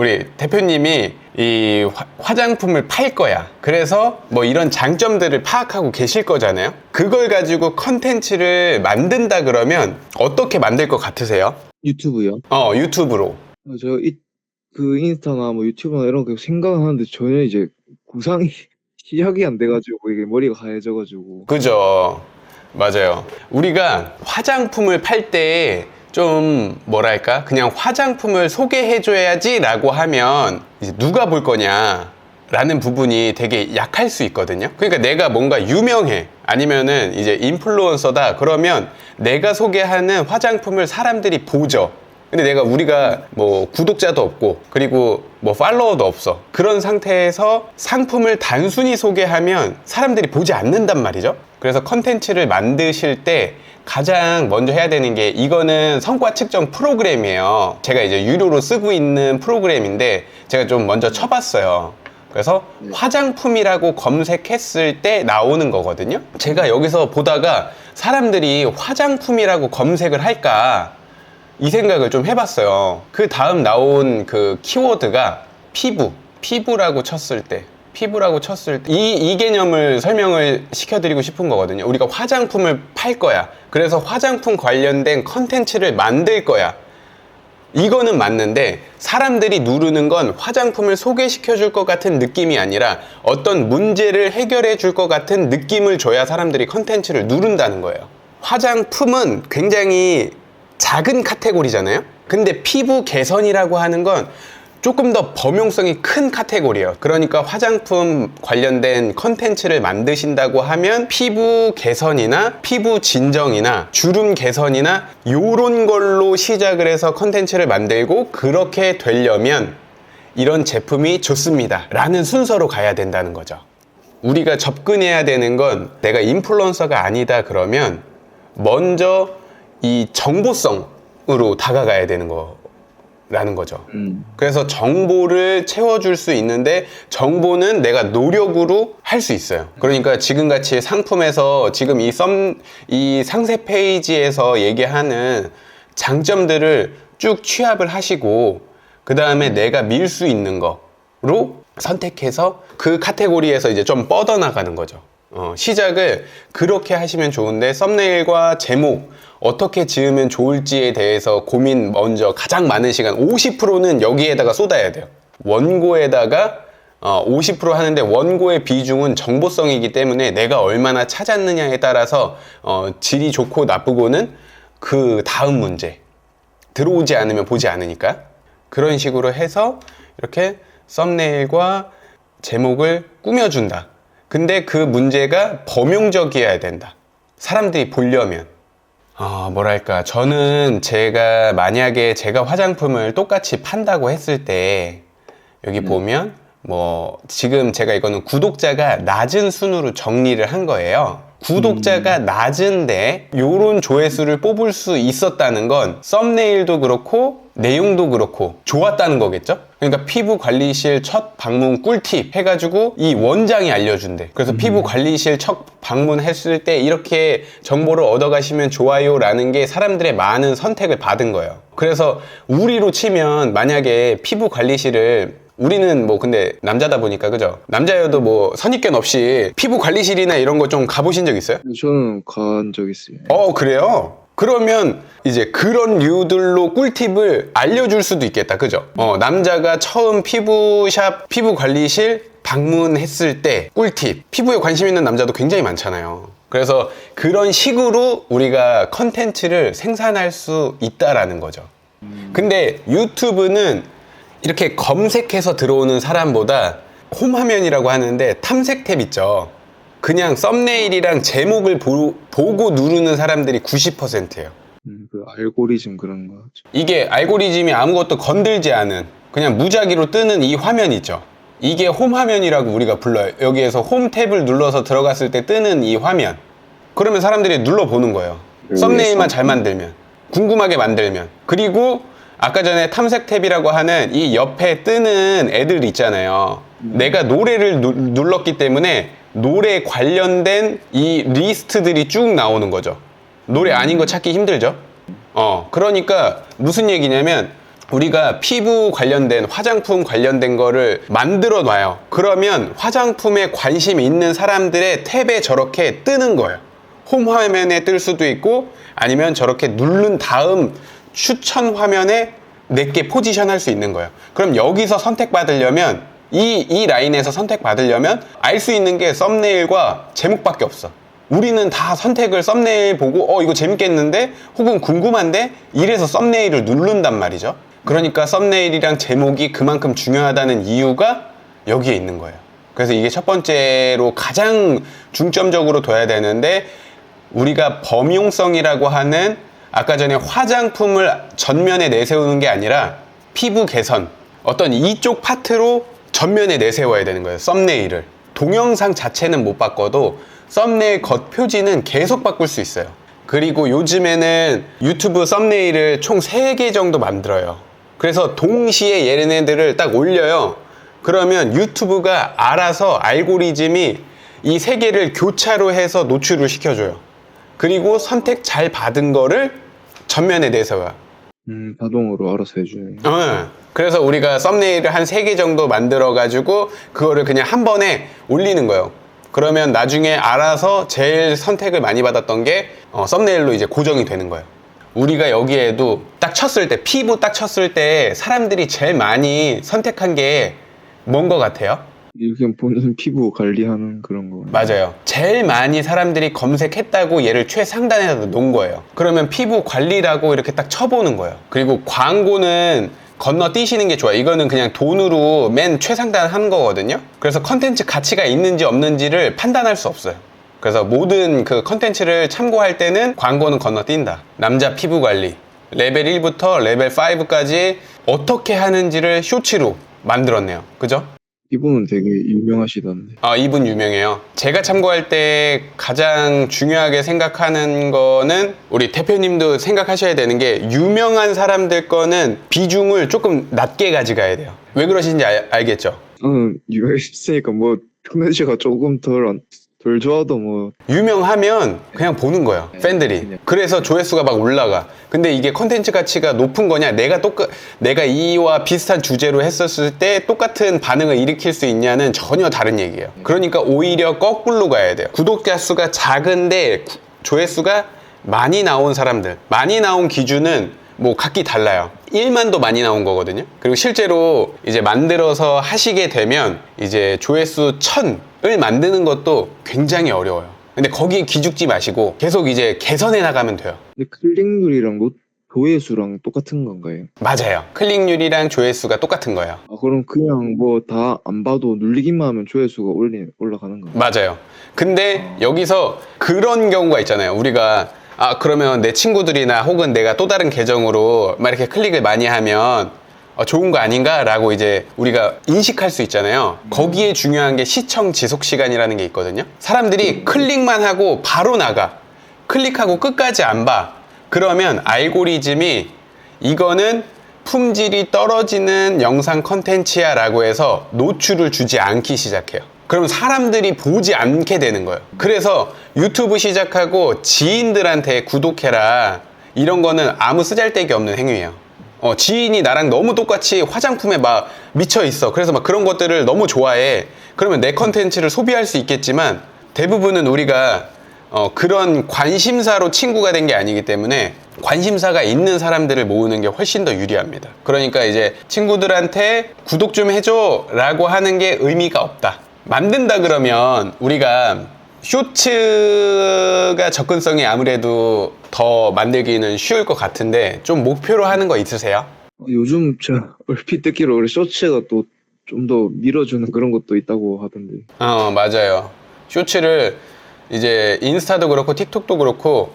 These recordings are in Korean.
우리 대표님이 이 화장품을 팔 거야. 그래서 뭐 이런 장점들을 파악하고 계실 거잖아요. 그걸 가지고 컨텐츠를 만든다 그러면 어떻게 만들 것 같으세요? 유튜브요? 유튜브로. 그 인스타나 뭐 유튜브나 이런 거 생각은 하는데 전혀 이제 구상이 시작이 안 돼가지고 이게 머리가 하얘져가지고. 그죠. 맞아요. 우리가 화장품을 팔 때 좀 뭐랄까 그냥 화장품을 소개해줘야지 라고 하면 이제 누가 볼 거냐 라는 부분이 되게 약할 수 있거든요. 그러니까 내가 뭔가 유명해 아니면은 이제 인플루언서다 그러면 내가 소개하는 화장품을 사람들이 보죠. 근데 우리가 뭐 구독자도 없고 그리고 뭐 팔로워도 없어. 그런 상태에서 상품을 단순히 소개하면 사람들이 보지 않는단 말이죠. 그래서 컨텐츠를 만드실 때 가장 먼저 해야 되는 게 이거는 성과 측정 프로그램이에요. 제가 이제 유료로 쓰고 있는 프로그램인데 제가 좀 먼저 쳐봤어요. 그래서 화장품이라고 검색했을 때 나오는 거거든요. 제가 여기서 보다가 사람들이 화장품이라고 검색을 할까 이 생각을 좀 해봤어요. 그 다음 나온 그 키워드가 피부라고 쳤을 때 이 개념을 설명을 시켜드리고 싶은 거거든요. 우리가 화장품을 팔 거야. 그래서 화장품 관련된 컨텐츠를 만들 거야. 이거는 맞는데 사람들이 누르는 건 화장품을 소개시켜 줄 것 같은 느낌이 아니라 어떤 문제를 해결해 줄 것 같은 느낌을 줘야 사람들이 컨텐츠를 누른다는 거예요. 화장품은 굉장히 작은 카테고리잖아요. 근데 피부 개선이라고 하는 건 조금 더 범용성이 큰 카테고리예요. 그러니까 화장품 관련된 컨텐츠를 만드신다고 하면 피부 개선이나 피부 진정이나 주름 개선이나 요런 걸로 시작을 해서 컨텐츠를 만들고 그렇게 되려면 이런 제품이 좋습니다 라는 순서로 가야 된다는 거죠. 우리가 접근해야 되는 건 내가 인플루언서가 아니다 그러면 먼저 이 정보성으로 다가가야 되는 거라는 거죠. 그래서 정보를 채워줄 수 있는데 정보는 내가 노력으로 할 수 있어요. 그러니까 지금같이 상품에서 지금 이 상세 페이지에서 얘기하는 장점들을 쭉 취합을 하시고 그 다음에 내가 밀 수 있는 거로 선택해서 그 카테고리에서 이제 좀 뻗어나가는 거죠. 시작을 그렇게 하시면 좋은데 썸네일과 제목 어떻게 지으면 좋을지에 대해서 고민 먼저 가장 많은 시간 50%는 여기에다가 쏟아야 돼요. 원고에다가 50% 하는데 원고의 비중은 정보성이기 때문에 내가 얼마나 찾았느냐에 따라서 질이 좋고 나쁘고는 그 다음 문제 들어오지 않으면 보지 않으니까 그런 식으로 해서 이렇게 썸네일과 제목을 꾸며준다. 근데 그 문제가 범용적이어야 된다. 사람들이 보려면. 뭐랄까. 저는 만약에 제가 화장품을 똑같이 판다고 했을 때, 여기 보면, 지금 제가 이거는 구독자가 낮은 순으로 정리를 한 거예요. 구독자가 낮은데, 요런 조회수를 뽑을 수 있었다는 건, 썸네일도 그렇고, 내용도 그렇고, 좋았다는 거겠죠? 그러니까 피부 관리실 첫 방문 꿀팁 해가지고 이 원장이 알려준대. 그래서 피부 관리실 첫 방문했을 때 이렇게 정보를 얻어가시면 좋아요 라는 게 사람들의 많은 선택을 받은 거예요. 그래서 우리로 치면 만약에 피부 관리실을 우리는 근데 남자다 보니까 그죠? 남자여도 선입견 없이 피부 관리실이나 이런 거 좀 가보신 적 있어요? 저는 간 적 있어요. 그래요? 그러면 이제 그런 류들로 꿀팁을 알려줄 수도 있겠다. 그죠? 남자가 처음 피부샵, 피부관리실 방문했을 때 꿀팁. 피부에 관심 있는 남자도 굉장히 많잖아요. 그래서 그런 식으로 우리가 컨텐츠를 생산할 수 있다라는 거죠. 근데 유튜브는 이렇게 검색해서 들어오는 사람보다 홈화면이라고 하는데 탐색 탭 있죠. 그냥 썸네일이랑 제목을 보고 누르는 사람들이 90%예요. 그 알고리즘 그런 거. 이게 알고리즘이 아무것도 건들지 않은 그냥 무작위로 뜨는 이 화면 있죠. 이게 홈 화면이라고 우리가 불러요. 여기에서 홈 탭을 눌러서 들어갔을 때 뜨는 이 화면. 그러면 사람들이 눌러보는 거예요. 썸네일만 잘 만들면, 궁금하게 만들면. 그리고 아까 전에 탐색 탭이라고 하는 이 옆에 뜨는 애들 있잖아요. 내가 노래를 눌렀기 때문에 노래 관련된 이 리스트들이 쭉 나오는 거죠. 노래 아닌 거 찾기 힘들죠. 그러니까 무슨 얘기냐면 우리가 피부 관련된 화장품 관련된 거를 만들어 놔요. 그러면 화장품에 관심이 있는 사람들의 탭에 저렇게 뜨는 거예요. 홈 화면에 뜰 수도 있고 아니면 저렇게 누른 다음 추천 화면에 내게 포지션 할 수 있는 거예요. 그럼 여기서 선택받으려면 이 라인에서 선택받으려면 알 수 있는 게 썸네일과 제목밖에 없어. 우리는 다 선택을 썸네일 보고 이거 재밌겠는데 혹은 궁금한데 이래서 썸네일을 누른단 말이죠. 그러니까 썸네일이랑 제목이 그만큼 중요하다는 이유가 여기에 있는 거예요. 그래서 이게 첫 번째로 가장 중점적으로 둬야 되는데, 우리가 범용성이라고 하는 아까 전에 화장품을 전면에 내세우는 게 아니라 피부 개선, 어떤 이쪽 파트로 전면에 내세워야 되는 거예요. 썸네일을. 동영상 자체는 못 바꿔도 썸네일 겉표지는 계속 바꿀 수 있어요. 그리고 요즘에는 유튜브 썸네일을 총 3개 정도 만들어요. 그래서 동시에 얘네들을 딱 올려요. 그러면 유튜브가 알아서 알고리즘이 이 3개를 교차로 해서 노출을 시켜줘요. 그리고 선택 잘 받은 거를 전면에 내세워요. 자동으로 알아서 해주네. 그래서 우리가 썸네일을 한 3개 정도 만들어 가지고 그거를 그냥 한 번에 올리는 거예요. 그러면 나중에 알아서 제일 선택을 많이 받았던 게 썸네일로 이제 고정이 되는 거예요. 우리가 여기에도 딱 쳤을 때, 피부 딱 쳤을 때 사람들이 제일 많이 선택한 게 뭔 것 같아요? 이렇게 보는 피부 관리하는 그런 거. 맞아요. 제일 많이 사람들이 검색했다고 얘를 최상단에다 놓은 거예요. 그러면 피부 관리라고 이렇게 딱 쳐보는 거예요. 그리고 광고는 건너뛰시는 게 좋아요. 이거는 그냥 돈으로 맨 최상단 하는 거거든요. 그래서 컨텐츠 가치가 있는지 없는지를 판단할 수 없어요. 그래서 모든 그 컨텐츠를 참고할 때는 광고는 건너뛴다. 남자 피부 관리 레벨 1부터 레벨 5까지 어떻게 하는지를 쇼츠로 만들었네요. 그죠? 이분은 되게 유명하시던데. 이분 유명해요. 제가 참고할 때 가장 중요하게 생각하는 거는, 우리 대표님도 생각하셔야 되는 게, 유명한 사람들 거는 비중을 조금 낮게 가져가야 돼요. 왜 그러신지 알겠죠? 저는 유명했으니까 뭐 컨텐츠가 조금 덜 좋아도 뭐 유명하면 그냥 보는 거예요, 팬들이. 그래서 조회수가 막 올라가. 근데 이게 컨텐츠 가치가 높은 거냐, 내가 이와 비슷한 주제로 했었을 때 똑같은 반응을 일으킬 수 있냐는 전혀 다른 얘기예요. 그러니까 오히려 거꾸로 가야 돼요. 구독자 수가 작은데 조회수가 많이 나온 사람들, 많이 나온 기준은 뭐 각기 달라요. 1만도 많이 나온 거거든요. 그리고 실제로 이제 만들어서 하시게 되면 이제 조회수 1000을 만드는 것도 굉장히 어려워요. 근데 거기에 기죽지 마시고 계속 이제 개선해 나가면 돼요. 근데 클릭률이랑 조회수랑 똑같은 건가요? 맞아요. 클릭률이랑 조회수가 똑같은 거예요. 그럼 그냥 뭐 다 안 봐도 눌리기만 하면 조회수가 올라가는 건가요? 맞아요. 근데 여기서 그런 경우가 있잖아요. 우리가 그러면 내 친구들이나 혹은 내가 또 다른 계정으로 막 이렇게 클릭을 많이 하면 좋은 거 아닌가? 라고 이제 우리가 인식할 수 있잖아요. 거기에 중요한 게 시청 지속 시간이라는 게 있거든요. 사람들이 클릭만 하고 바로 나가. 클릭하고 끝까지 안 봐. 그러면 알고리즘이 이거는 품질이 떨어지는 영상 컨텐츠야 라고 해서 노출을 주지 않기 시작해요. 그럼 사람들이 보지 않게 되는 거예요. 그래서 유튜브 시작하고 지인들한테 구독해라, 이런 거는 아무 쓰잘데기 없는 행위예요. 지인이 나랑 너무 똑같이 화장품에 막 미쳐 있어. 그래서 막 그런 것들을 너무 좋아해. 그러면 내 컨텐츠를 소비할 수 있겠지만, 대부분은 우리가 그런 관심사로 친구가 된 게 아니기 때문에 관심사가 있는 사람들을 모으는 게 훨씬 더 유리합니다. 그러니까 이제 친구들한테 구독 좀 해줘 라고 하는 게 의미가 없다. 만든다 그러면 우리가 쇼츠가 접근성이 아무래도 더 만들기는 쉬울 것 같은데, 좀 목표로 하는 거 있으세요? 요즘 제가 얼핏 듣기로 그래 쇼츠가 또 좀 더 밀어주는 그런 것도 있다고 하던데. 맞아요. 쇼츠를 이제 인스타도 그렇고 틱톡도 그렇고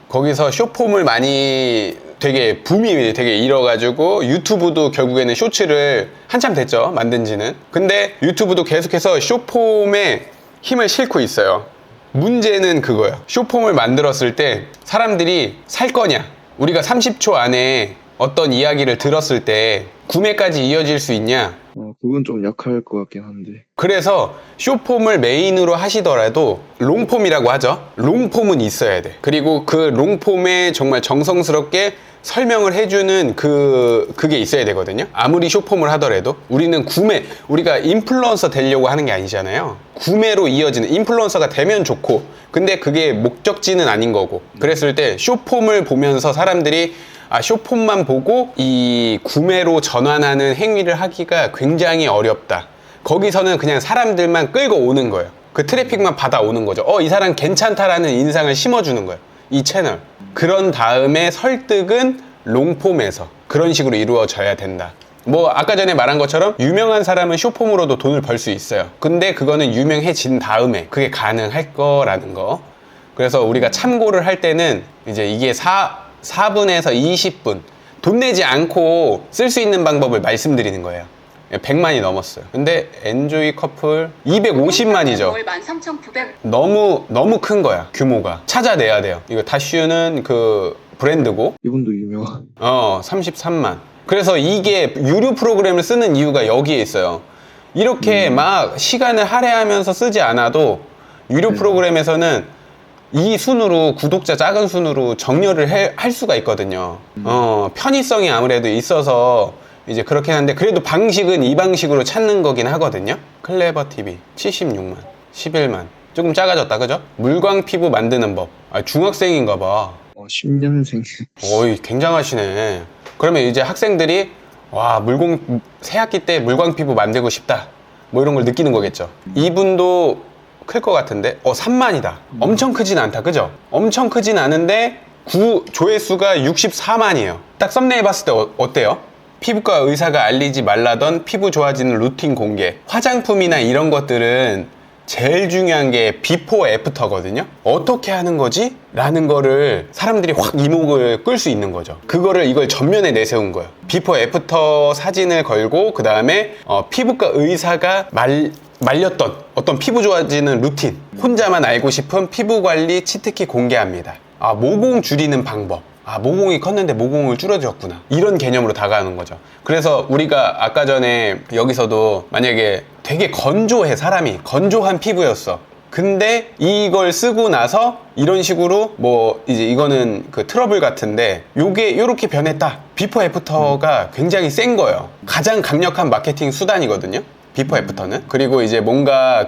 거기서 숏폼을 많이 되게 붐이 되게 일어가지고, 유튜브도 결국에는 쇼츠를 한참 됐죠, 만든 지는. 근데 유튜브도 계속해서 숏폼에 힘을 싣고 있어요. 문제는 그거예요. 숏폼을 만들었을 때 사람들이 살 거냐, 우리가 30초 안에 어떤 이야기를 들었을 때 구매까지 이어질 수 있냐. 그건 좀 약할 것 같긴 한데. 그래서 숏폼을 메인으로 하시더라도 롱폼이라고 하죠. 롱폼은 있어야 돼. 그리고 그 롱폼에 정말 정성스럽게 설명을 해주는 그게 있어야 되거든요. 아무리 숏폼을 하더라도 우리는 우리가 인플루언서 되려고 하는 게 아니잖아요. 구매로 이어지는, 인플루언서가 되면 좋고, 근데 그게 목적지는 아닌 거고. 그랬을 때 숏폼을 보면서 사람들이 숏폼만 보고 이 구매로 전환하는 행위를 하기가 굉장히 어렵다. 거기서는 그냥 사람들만 끌고 오는 거예요. 그 트래픽만 받아오는 거죠. 이 사람 괜찮다라는 인상을 심어주는 거예요. 이 채널. 그런 다음에 설득은 롱폼에서 그런 식으로 이루어져야 된다. 뭐 아까 전에 말한 것처럼 유명한 사람은 숏폼으로도 돈을 벌 수 있어요. 근데 그거는 유명해진 다음에 그게 가능할 거라는 거. 그래서 우리가 참고를 할 때는 이제 이게 4분에서 20분 돈 내지 않고 쓸 수 있는 방법을 말씀드리는 거예요. 100만이 넘었어요. 근데 엔조이 커플 250만이죠. 13,900. 너무 큰 거야, 규모가. 찾아내야 돼요. 이거 다슈는 그 브랜드고 이분도 유명한. 33만. 그래서 이게 유료 프로그램을 쓰는 이유가 여기에 있어요. 이렇게 막 시간을 할애하면서 쓰지 않아도 유료 프로그램에서는 이 순으로, 구독자 작은 순으로 정렬을 할 수가 있거든요. 편의성이 아무래도 있어서 이제 그렇긴 한데, 그래도 방식은 이 방식으로 찾는 거긴 하거든요. 클레버 TV 76만, 11만. 조금 작아졌다, 그죠? 물광 피부 만드는 법. 중학생인가 봐. 10년생. 어이, 굉장하시네. 그러면 이제 학생들이 새 학기 때 물광 피부 만들고 싶다, 뭐 이런 걸 느끼는 거겠죠. 이분도 클 것 같은데 3만이다. 엄청 크진 않다, 그죠? 엄청 크진 않은데 조회수가 64만이에요. 딱 썸네일 봤을 때 어때요? 피부과 의사가 알리지 말라던 피부 좋아지는 루틴 공개. 화장품이나 이런 것들은 제일 중요한 게 비포 애프터거든요. 어떻게 하는 거지? 라는 거를 사람들이 확 이목을 끌 수 있는 거죠. 이걸 전면에 내세운 거예요. 비포 애프터 사진을 걸고, 그 다음에 피부과 의사가 말렸던 어떤 피부 좋아지는 루틴, 혼자만 알고 싶은 피부 관리 치트키 공개합니다. 모공 줄이는 방법. 모공이 컸는데 모공을 줄여줬구나, 이런 개념으로 다가가는 거죠. 그래서 우리가 아까 전에 여기서도 만약에 되게 건조해, 사람이 건조한 피부였어. 근데 이걸 쓰고 나서 이런 식으로 이제 이거는 그 트러블 같은데 요게 요렇게 변했다. 비포 애프터가 굉장히 센 거예요. 가장 강력한 마케팅 수단이거든요, 비포 애프터는. 그리고 이제 뭔가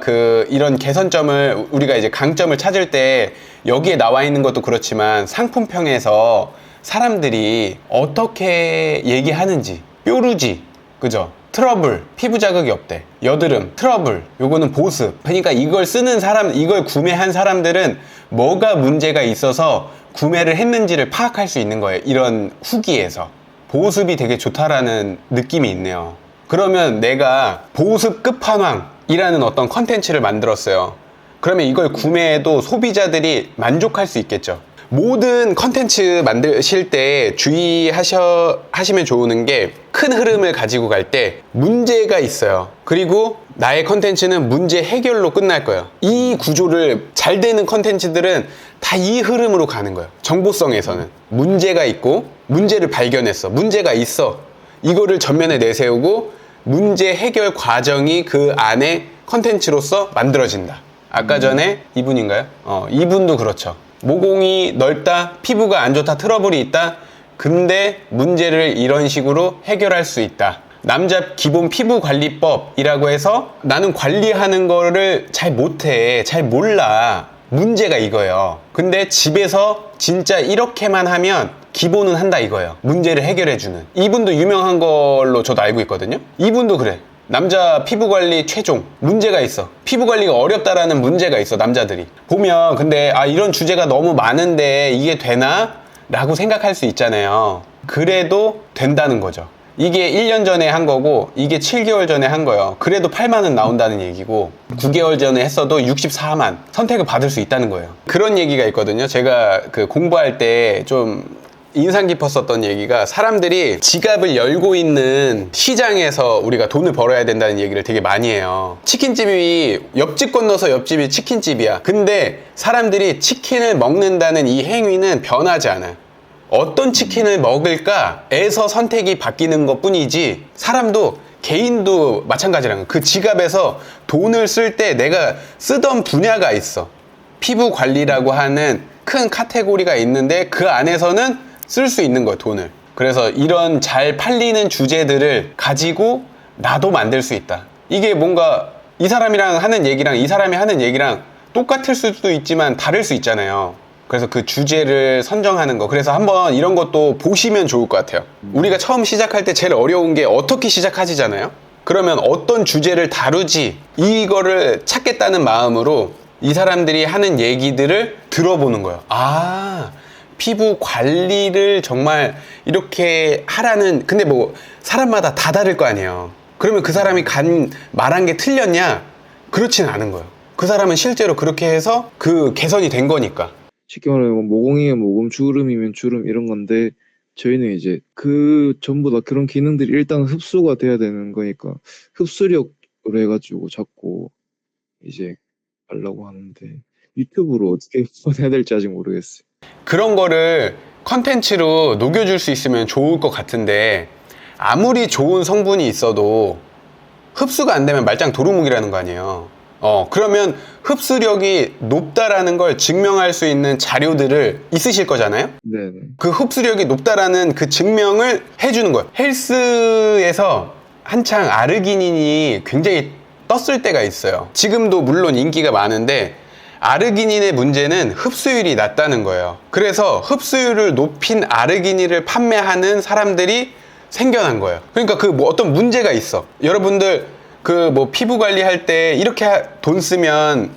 이런 개선점을, 우리가 이제 강점을 찾을 때 여기에 나와 있는 것도 그렇지만 상품평에서 사람들이 어떻게 얘기하는지, 뾰루지, 그죠? 트러블, 피부 자극이 없대. 여드름, 트러블, 요거는 보습. 그러니까 이걸 쓰는 사람, 이걸 구매한 사람들은 뭐가 문제가 있어서 구매를 했는지를 파악할 수 있는 거예요. 이런 후기에서. 보습이 되게 좋다라는 느낌이 있네요. 그러면 내가 보습 끝판왕이라는 어떤 컨텐츠를 만들었어요. 그러면 이걸 구매해도 소비자들이 만족할 수 있겠죠. 모든 컨텐츠 만드실 때 주의하시면 좋은 게, 큰 흐름을 가지고 갈 때 문제가 있어요. 그리고 나의 컨텐츠는 문제 해결로 끝날 거예요. 이 구조를 잘 되는 컨텐츠들은 다 이 흐름으로 가는 거예요. 정보성에서는 문제가 있고, 문제를 발견했어, 문제가 있어, 이거를 전면에 내세우고 문제 해결 과정이 그 안에 컨텐츠로서 만들어진다. 아까 전에 이분인가요? 이분도 그렇죠. 모공이 넓다, 피부가 안 좋다, 트러블이 있다. 근데 문제를 이런 식으로 해결할 수 있다. 남자 기본 피부 관리법이라고 해서 나는 관리하는 거를 잘 못해, 잘 몰라. 문제가 이거예요. 근데 집에서 진짜 이렇게만 하면 기본은 한다, 이거예요. 문제를 해결해주는. 이분도 유명한 걸로 저도 알고 있거든요. 이분도 그래. 남자 피부관리 최종 문제가 있어. 피부관리가 어렵다라는 문제가 있어, 남자들이 보면. 근데 이런 주제가 너무 많은데 이게 되나? 라고 생각할 수 있잖아요. 그래도 된다는 거죠. 이게 1년 전에 한 거고 이게 7개월 전에 한 거예요. 그래도 8만은 나온다는 얘기고, 9개월 전에 했어도 64만 선택을 받을 수 있다는 거예요. 그런 얘기가 있거든요. 제가 공부할 때 좀 인상 깊었었던 얘기가, 사람들이 지갑을 열고 있는 시장에서 우리가 돈을 벌어야 된다는 얘기를 되게 많이 해요. 치킨집이 옆집 건너서 옆집이 치킨집이야. 근데 사람들이 치킨을 먹는다는 이 행위는 변하지 않아요. 어떤 치킨을 먹을까에서 선택이 바뀌는 것 뿐이지, 사람도 개인도 마찬가지라는 거예요. 그 지갑에서 돈을 쓸 때 내가 쓰던 분야가 있어. 피부 관리라고 하는 큰 카테고리가 있는데 그 안에서는 쓸 수 있는 거예요, 돈을. 그래서 이런 잘 팔리는 주제들을 가지고 나도 만들 수 있다. 이게 뭔가 이 사람이랑 하는 얘기랑 이 사람이 하는 얘기랑 똑같을 수도 있지만 다를 수 있잖아요. 그래서 그 주제를 선정하는 거. 그래서 한번 이런 것도 보시면 좋을 것 같아요. 우리가 처음 시작할 때 제일 어려운 게 어떻게 시작하지잖아요. 그러면 어떤 주제를 다루지 이거를 찾겠다는 마음으로 이 사람들이 하는 얘기들을 들어보는 거예요. 아, 피부 관리를 정말 이렇게 하라는, 근데 뭐 사람마다 다 다를 거 아니에요. 그러면 그 사람이 말한 게 틀렸냐? 그렇진 않은 거예요. 그 사람은 실제로 그렇게 해서 그 개선이 된 거니까. 쉽게 말하면 모공이면 모공, 주름이면 주름 이런 건데 저희는 이제 그 전부 다 그런 기능들이 일단 흡수가 돼야 되는 거니까 흡수력으로 해가지고 자꾸 이제 하려고 하는데 유튜브로 어떻게 해야 될지 아직 모르겠어요. 그런 거를 컨텐츠로 녹여줄 수 있으면 좋을 것 같은데 아무리 좋은 성분이 있어도 흡수가 안 되면 말짱 도루묵이라는 거 아니에요. 그러면 흡수력이 높다라는 걸 증명할 수 있는 자료들을 있으실 거잖아요. 네네. 그 흡수력이 높다라는 그 증명을 해주는 거예요. 헬스에서 한창 아르기닌이 굉장히 떴을 때가 있어요. 지금도 물론 인기가 많은데 아르기닌의 문제는 흡수율이 낮다는 거예요. 그래서 흡수율을 높인 아르기닌을 판매하는 사람들이 생겨난 거예요. 그러니까 그 뭐 어떤 문제가 있어. 여러분들 그 뭐 피부 관리할 때 이렇게 돈 쓰면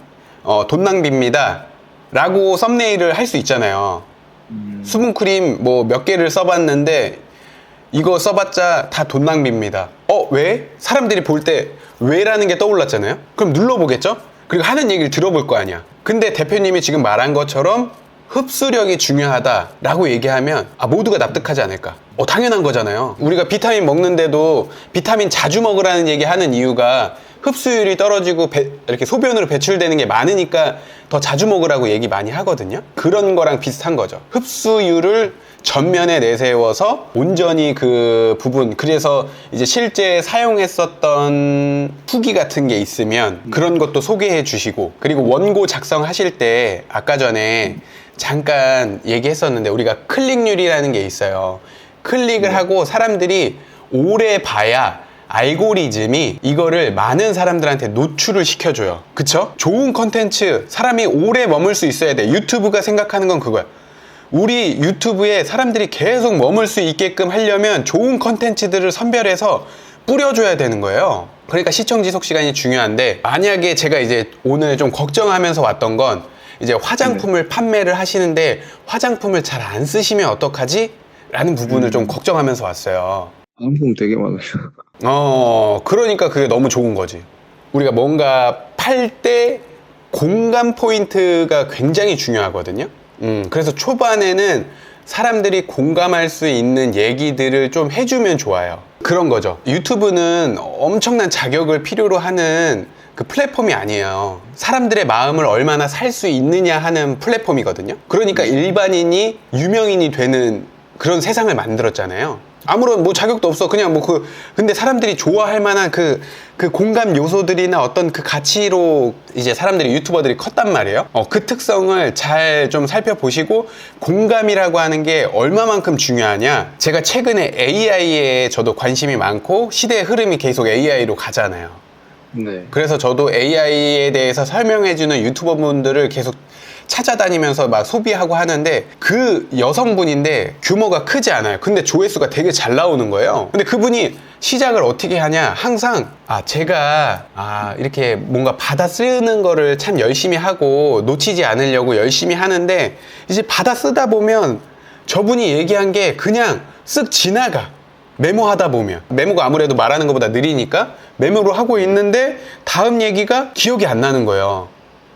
돈 낭비입니다 라고 썸네일을 할 수 있잖아요. 수분크림 뭐 몇 개를 써봤는데 이거 써봤자 다 돈 낭비입니다. 왜? 사람들이 볼 때 왜라는 게 떠올랐잖아요. 그럼 눌러보겠죠? 그리고 하는 얘기를 들어볼 거 아니야. 근데 대표님이 지금 말한 것처럼 흡수력이 중요하다라고 얘기하면 모두가 납득하지 않을까? 당연한 거잖아요. 우리가 비타민 먹는데도 비타민 자주 먹으라는 얘기 하는 이유가 흡수율이 떨어지고 이렇게 소변으로 배출되는 게 많으니까 더 자주 먹으라고 얘기 많이 하거든요. 그런 거랑 비슷한 거죠. 흡수율을 전면에 내세워서 온전히 그 부분, 그래서 이제 실제 사용했었던 후기 같은 게 있으면 그런 것도 소개해 주시고, 그리고 원고 작성하실 때 아까 전에 잠깐 얘기했었는데 우리가 클릭률이라는 게 있어요. 클릭을 하고 사람들이 오래 봐야 알고리즘이 이거를 많은 사람들한테 노출을 시켜줘요. 그쵸? 좋은 컨텐츠, 사람이 오래 머물 수 있어야 돼. 유튜브가 생각하는 건 그거야. 우리 유튜브에 사람들이 계속 머물 수 있게끔 하려면 좋은 컨텐츠들을 선별해서 뿌려줘야 되는 거예요. 그러니까 시청 지속 시간이 중요한데, 만약에 제가 이제 오늘 좀 걱정하면서 왔던 건 이제 화장품을 판매를 하시는데 화장품을 잘 안 쓰시면 어떡하지? 라는 부분을 좀 걱정하면서 왔어요. 상품 되게 많아요. 그러니까 그게 너무 좋은 거지. 우리가 뭔가 팔 때 공감 포인트가 굉장히 중요하거든요. 그래서 초반에는 사람들이 공감할 수 있는 얘기들을 좀 해주면 좋아요. 그런 거죠. 유튜브는 엄청난 자격을 필요로 하는 그 플랫폼이 아니에요. 사람들의 마음을 얼마나 살 수 있느냐 하는 플랫폼이거든요. 그러니까 일반인이 유명인이 되는 그런 세상을 만들었잖아요. 아무런 뭐 자격도 없어. 그냥 뭐 근데 사람들이 좋아할 만한 그 공감 요소들이나 어떤 그 가치로 이제 사람들이, 유튜버들이 컸단 말이에요. 그 특성을 잘 좀 살펴보시고, 공감이라고 하는 게 얼마만큼 중요하냐. 제가 최근에 AI에 저도 관심이 많고 시대의 흐름이 계속 AI로 가잖아요. 네. 그래서 저도 AI에 대해서 설명해주는 유튜버분들을 계속 찾아다니면서 막 소비하고 하는데, 그 여성분인데 규모가 크지 않아요. 근데 조회수가 되게 잘 나오는 거예요. 근데 그분이 시작을 어떻게 하냐, 항상 제가 이렇게 뭔가 받아 쓰는 거를 참 열심히 하고 놓치지 않으려고 열심히 하는데, 이제 받아 쓰다 보면 저분이 얘기한 게 그냥 쓱 지나가. 메모하다 보면, 메모가 아무래도 말하는 것보다 느리니까 메모로 하고 있는데 다음 얘기가 기억이 안 나는 거예요.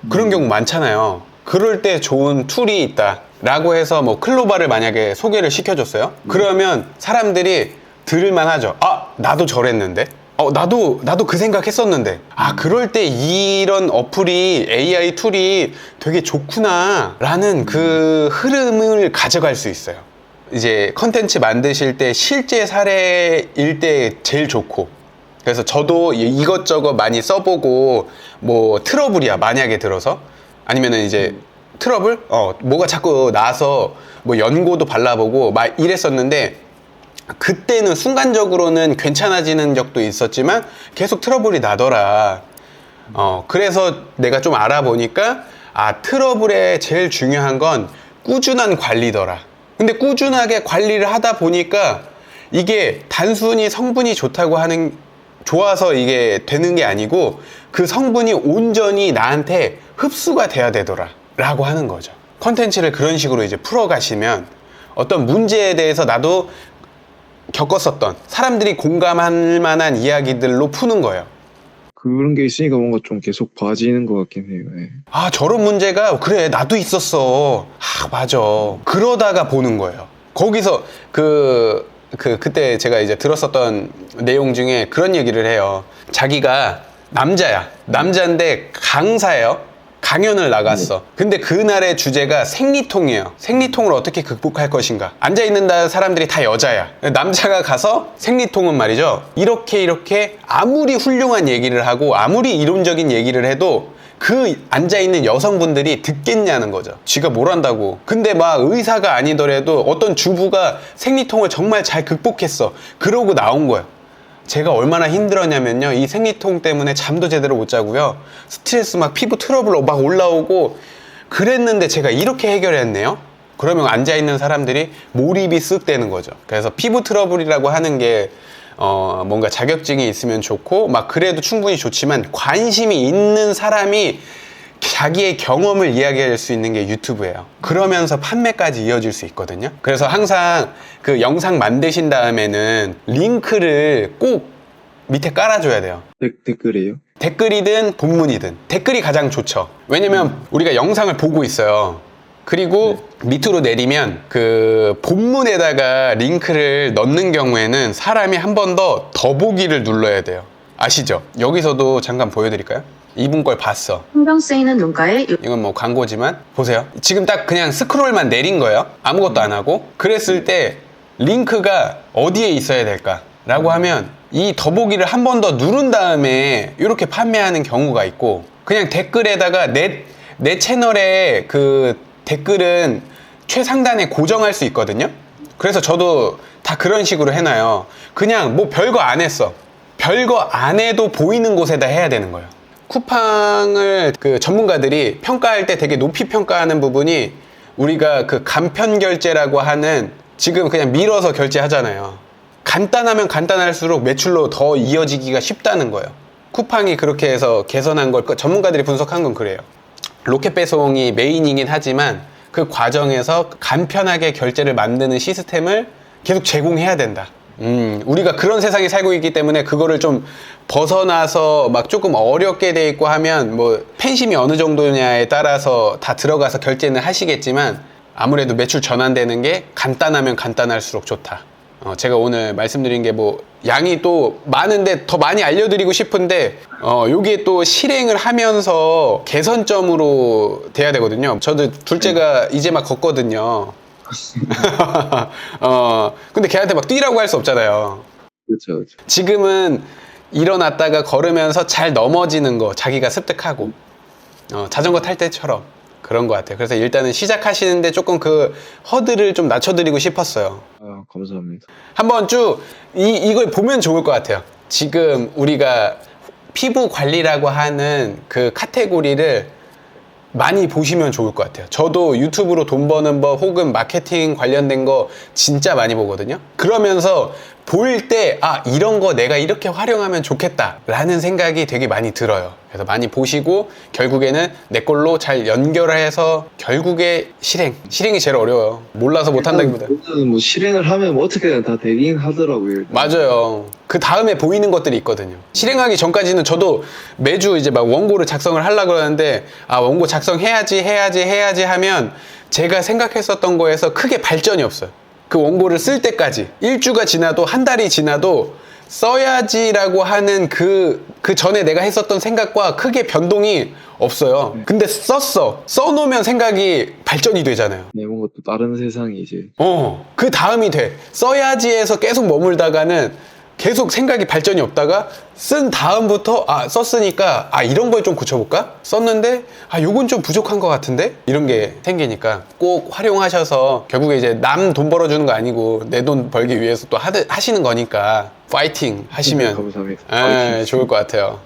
그런 경우 많잖아요. 그럴 때 좋은 툴이 있다 라고 해서 뭐 클로바를 만약에 소개를 시켜줬어요. 그러면 사람들이 들을만 하죠. 나도 저랬는데, 나도 그 생각했었는데, 그럴 때 이런 어플이, AI 툴이 되게 좋구나 라는 그 흐름을 가져갈 수 있어요. 이제 컨텐츠 만드실 때 실제 사례일 때 제일 좋고, 그래서 저도 이것저것 많이 써보고 뭐 트러블이야 만약에 들어서 아니면은 이제 트러블? 뭐가 자꾸 나서 뭐 연고도 발라보고 막 이랬었는데 그때는 순간적으로는 괜찮아지는 적도 있었지만 계속 트러블이 나더라. 그래서 내가 좀 알아보니까 트러블에 제일 중요한 건 꾸준한 관리더라. 근데 꾸준하게 관리를 하다 보니까 이게 단순히 성분이 좋아서 이게 되는 게 아니고 그 성분이 온전히 나한테 흡수가 돼야 되더라 라고 하는 거죠. 컨텐츠를 그런 식으로 이제 풀어가시면 어떤 문제에 대해서 나도 겪었었던 사람들이 공감할 만한 이야기들로 푸는 거예요. 그런 게 있으니까 뭔가 좀 계속 봐지는 것 같긴 해요. 예. 저런 문제가 그래 나도 있었어. 맞아. 그러다가 보는 거예요. 거기서 그때 제가 이제 들었었던 내용 중에 그런 얘기를 해요. 자기가 남자인데 강사예요. 강연을 나갔어. 근데 그날의 주제가 생리통이에요. 생리통을 어떻게 극복할 것인가. 앉아있는 사람들이 다 여자야. 남자가 가서 생리통은 말이죠. 이렇게 아무리 훌륭한 얘기를 하고 아무리 이론적인 얘기를 해도 그 앉아있는 여성분들이 듣겠냐는 거죠. 쥐가 뭘 한다고. 근데 막 의사가 아니더라도 어떤 주부가 생리통을 정말 잘 극복했어. 그러고 나온 거예요. 제가 얼마나 힘들었냐면요. 이 생리통 때문에 잠도 제대로 못 자고요. 스트레스 막 피부 트러블 막 올라오고 그랬는데 제가 이렇게 해결했네요. 그러면 앉아있는 사람들이 몰입이 쓱 되는 거죠. 그래서 피부 트러블이라고 하는 게 뭔가 자격증이 있으면 좋고 막 그래도 충분히 좋지만 관심이 있는 사람이 자기의 경험을 이야기할 수 있는 게 유튜브예요. 그러면서 판매까지 이어질 수 있거든요. 그래서 항상 그 영상 만드신 다음에는 링크를 꼭 밑에 깔아줘야 돼요. 댓글이에요? 댓글이든 본문이든 댓글이 가장 좋죠. 왜냐면 우리가 영상을 보고 있어요. 그리고 밑으로 내리면 그 본문에다가 링크를 넣는 경우에는 사람이 한 번 더 보기를 눌러야 돼요. 아시죠? 여기서도 잠깐 보여드릴까요? 이분 걸 봤어. 신경 쓰이는 눈가에 이건 뭐 광고지만 보세요. 지금 딱 그냥 스크롤만 내린 거예요. 아무것도 안 하고. 그랬을 때 링크가 어디에 있어야 될까? 라고 하면 이 더보기를 한 번 더 누른 다음에 이렇게 판매하는 경우가 있고 그냥 댓글에다가 내 채널에 그 댓글은 최상단에 고정할 수 있거든요. 그래서 저도 다 그런 식으로 해놔요. 그냥 뭐 별거 안 했어. 별거 안 해도 보이는 곳에다 해야 되는 거예요. 쿠팡을 그 전문가들이 평가할 때 되게 높이 평가하는 부분이 우리가 그 간편 결제라고 하는 지금 그냥 밀어서 결제하잖아요. 간단하면 간단할수록 매출로 더 이어지기가 쉽다는 거예요. 쿠팡이 그렇게 해서 개선한 걸 전문가들이 분석한 건 그래요. 로켓 배송이 메인이긴 하지만 그 과정에서 간편하게 결제를 만드는 시스템을 계속 제공해야 된다. 우리가 그런 세상에 살고 있기 때문에 그거를 좀 벗어나서 막 조금 어렵게 돼 있고 하면 뭐 팬심이 어느 정도냐에 따라서 다 들어가서 결제는 하시겠지만 아무래도 매출 전환되는 게 간단하면 간단할수록 좋다. 제가 오늘 말씀드린 게 뭐 양이 또 많은데 더 많이 알려드리고 싶은데 요게 또 실행을 하면서 개선점으로 돼야 되거든요. 저도 둘째가 이제 막 걷거든요. 근데 걔한테 막 뛰라고 할 수 없잖아요. 그렇죠. 지금은 일어났다가 걸으면서 잘 넘어지는 거 자기가 습득하고 자전거 탈 때처럼 그런 것 같아요. 그래서 일단은 시작하시는데 조금 그 허들을 좀 낮춰드리고 싶었어요. 감사합니다. 한번 쭉 이걸 보면 좋을 것 같아요. 지금 우리가 피부 관리라고 하는 그 카테고리를 많이 보시면 좋을 것 같아요. 저도 유튜브로 돈 버는 법 혹은 마케팅 관련된 거 진짜 많이 보거든요. 그러면서 볼 때 이런 거 내가 이렇게 활용하면 좋겠다 라는 생각이 되게 많이 들어요. 그래서 많이 보시고 결국에는 내 걸로 잘 연결해서 결국에 실행이 제일 어려워요. 몰라서 못한다기보다. 일단은 뭐 실행을 하면 뭐 어떻게든 다 되긴 하더라고요. 일단. 맞아요. 그 다음에 보이는 것들이 있거든요. 실행하기 전까지는 저도 매주 이제 막 원고를 작성을 하려고 그러는데 원고 작성해야지 하면 제가 생각했었던 거에서 크게 발전이 없어요. 그 원고를 쓸 때까지 1주가 지나도 한 달이 지나도 써야지라고 하는 그 전에 내가 했었던 생각과 크게 변동이 없어요. 근데 써놓으면 생각이 발전이 되잖아요. 네, 뭔가 또 다른 세상이 이제 그 다음이 돼. 써야지 해서 계속 머물다가는 계속 생각이 발전이 없다가 쓴 다음부터 썼으니까 이런 걸 좀 고쳐볼까? 썼는데 요건 좀 부족한 것 같은데? 이런 게 생기니까 꼭 활용하셔서 결국에 이제 남 돈 벌어주는 거 아니고 내 돈 벌기 위해서 또 하시는 거니까 파이팅 하시면 감사합니다. 좋을 것 같아요.